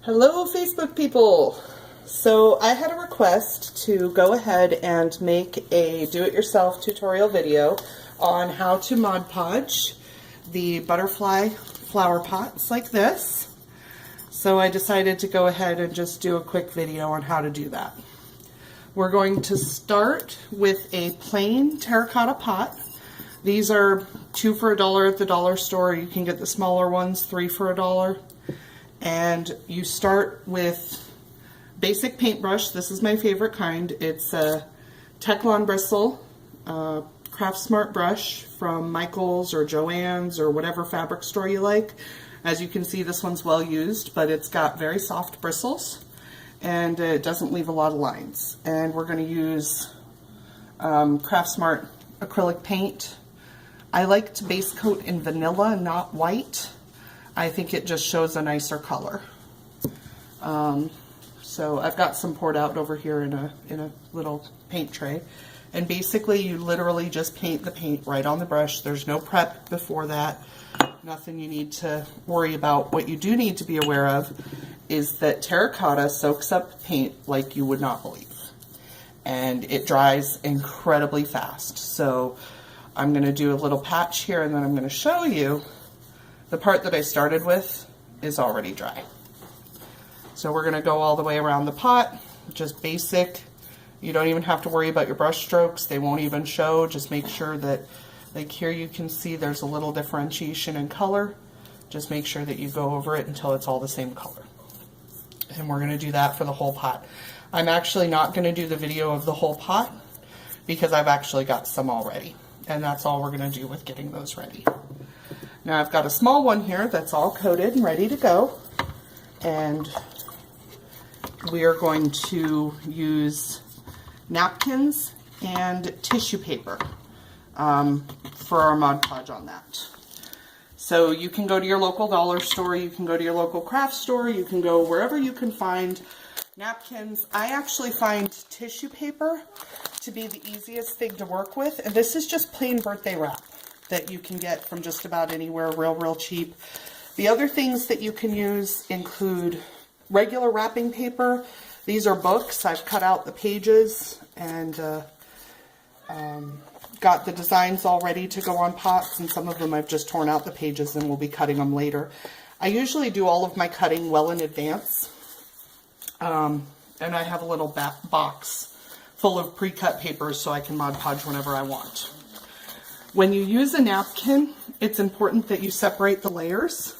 Hello Facebook people! So I had a request to go ahead and make a do-it-yourself tutorial video on how to Mod Podge the butterfly flower pots like this. So I decided to go ahead and just do a quick video on how to do that. We're going to start with a plain terracotta pot. These are 2 for $1 at the dollar store. You can get the smaller ones, 3 for $1. And you start with basic paintbrush. This is my favorite kind. It's a Teflon bristle, Craft Smart brush from Michael's or Joann's or whatever fabric store you like. As you can see, this one's well used, but it's got very soft bristles and it doesn't leave a lot of lines. And we're going to use Craft Smart acrylic paint. I like to base coat in vanilla, not white. I think it just shows a nicer color. So I've got some poured out over here in a little paint tray. And basically you literally just paint the paint right on the brush. There's no prep before that. Nothing you need to worry about. What you do need to be aware of is that terracotta soaks up paint like you would not believe. And it dries incredibly fast. So I'm going to do a little patch here and then I'm going to show you the part that I started with is already dry. So we're going to go all the way around the pot, just basic. You don't even have to worry about your brush strokes. They won't even show. Just make sure that, like here you can see there's a little differentiation in color. Just make sure that you go over it until it's all the same color. And we're going to do that for the whole pot. I'm actually not going to do the video of the whole pot because I've actually got some already. And that's all we're going to do with getting those ready. Now I've got a small one here that's all coated and ready to go, and we are going to use napkins and tissue paper for our Mod Podge on that. So you can go to your local dollar store, you can go to your local craft store, you can go wherever you can find napkins. I actually find tissue paper to be the easiest thing to work with, and this is just plain birthday wrap that you can get from just about anywhere, real cheap. The other things that you can use include regular wrapping paper. These are books. I've cut out the pages and got the designs all ready to go on pots, and some of them I've just torn out the pages and we'll be cutting them later. I usually do all of my cutting well in advance, and I have a little box full of pre-cut papers so I can Mod Podge whenever I want. When you use a napkin, it's important that you separate the layers.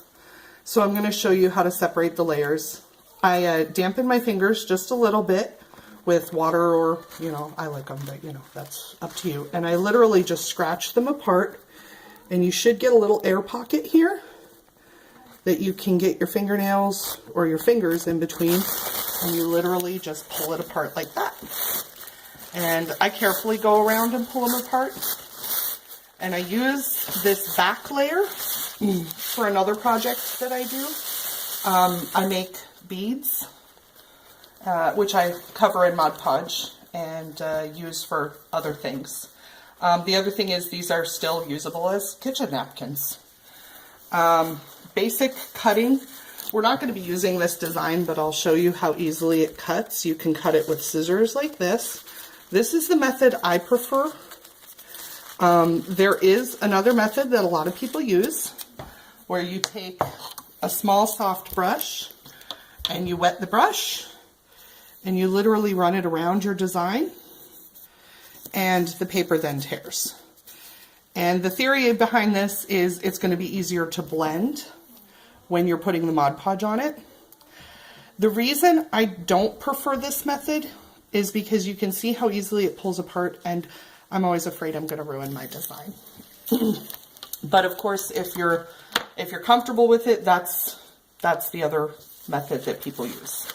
So I'm going to show you how to separate the layers. I dampen my fingers just a little bit with water, or, I like them, but, that's up to you. And I literally just scratch them apart, and you should get a little air pocket here that you can get your fingernails or your fingers in between, and you literally just pull it apart like that. And I carefully go around and pull them apart. And I use this back layer for another project that I do. I make beads, which I cover in Mod Podge and use for other things. The other thing is these are still usable as kitchen napkins. Basic cutting. We're not going to be using this design, but I'll show you how easily it cuts. You can cut it with scissors like this. This is the method I prefer. There is another method that a lot of people use where you take a small soft brush and you wet the brush and you literally run it around your design and the paper then tears. And the theory behind this is it's going to be easier to blend when you're putting the Mod Podge on it. The reason I don't prefer this method is because you can see how easily it pulls apart, and I'm always afraid I'm going to ruin my design. But of course, if you're comfortable with it, that's the other method that people use.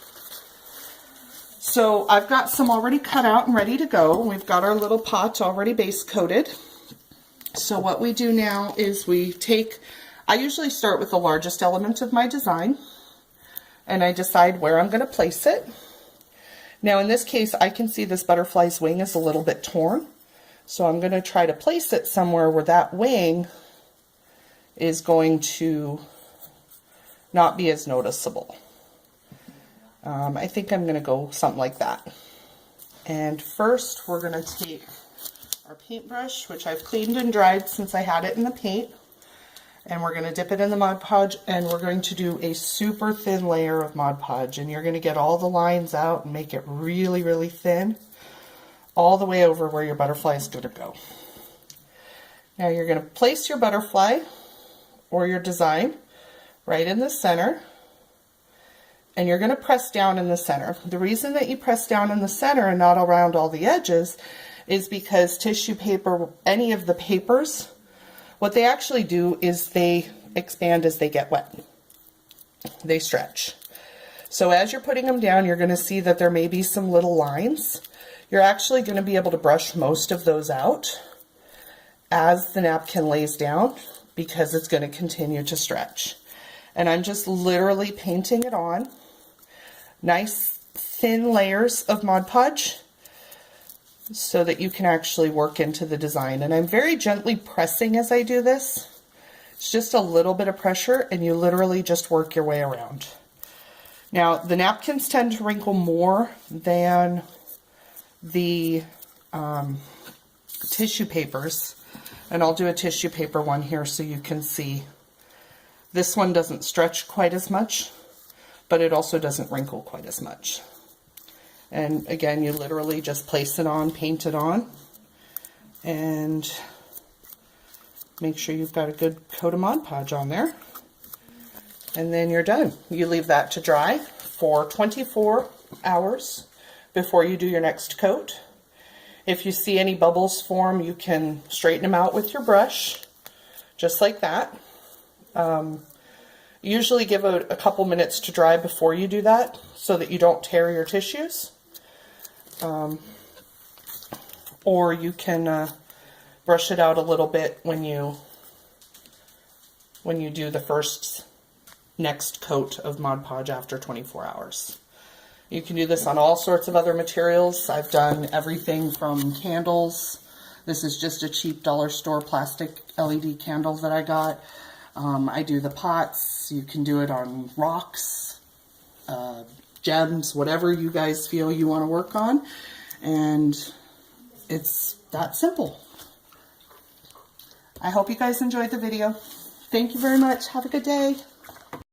So I've got some already cut out and ready to go. We've got our little pot already base coated. So what we do now is I usually start with the largest element of my design, and I decide where I'm going to place it. Now in this case, I can see this butterfly's wing is a little bit torn. So I'm going to try to place it somewhere where that wing is going to not be as noticeable. I think I'm going to go something like that. And first we're going to take our paintbrush, which I've cleaned and dried since I had it in the paint, and we're going to dip it in the Mod Podge, and we're going to do a super thin layer of Mod Podge, and you're going to get all the lines out and make it really, really thin, all the way over where your butterfly is going to go. Now you're going to place your butterfly or your design right in the center, and you're going to press down in the center. The reason that you press down in the center and not around all the edges is because tissue paper, any of the papers, what they actually do is they expand as they get wet. They stretch. So as you're putting them down, you're going to see that there may be some little lines. You're actually going to be able to brush most of those out as the napkin lays down because it's going to continue to stretch. And I'm just literally painting it on. Nice thin layers of Mod Podge, so that you can actually work into the design. And I'm very gently pressing as I do this. It's just a little bit of pressure, and you literally just work your way around. Now, the napkins tend to wrinkle more than the tissue papers, and I'll do a tissue paper one here so you can see. This one doesn't stretch quite as much, but it also doesn't wrinkle quite as much. And again, you literally just place it on, paint it on, and make sure you've got a good coat of Mod Podge on there. And then you're done. You leave that to dry for 24 hours before you do your next coat. If you see any bubbles form, you can straighten them out with your brush, just like that. Usually give it a couple minutes to dry before you do that so that you don't tear your tissues. Or you can brush it out a little bit when you do the next coat of Mod Podge after 24 hours. You can do this on all sorts of other materials. I've done everything from candles. This is just a cheap dollar store plastic LED candle that I got. I do the pots. You can do it on rocks, gems, whatever you guys feel you want to work on. And it's that simple. I hope you guys enjoyed the video. Thank you very much. Have a good day.